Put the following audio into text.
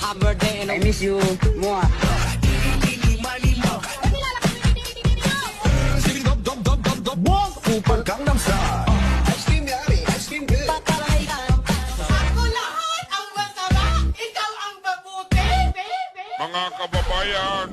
Happy birthday and I miss you. Mwah. Upang Gangnam Style. Ice cream yummy, ice cream good. Ako lahat ang masarap, ikaw ang mabuti, baby. Mga kababayan,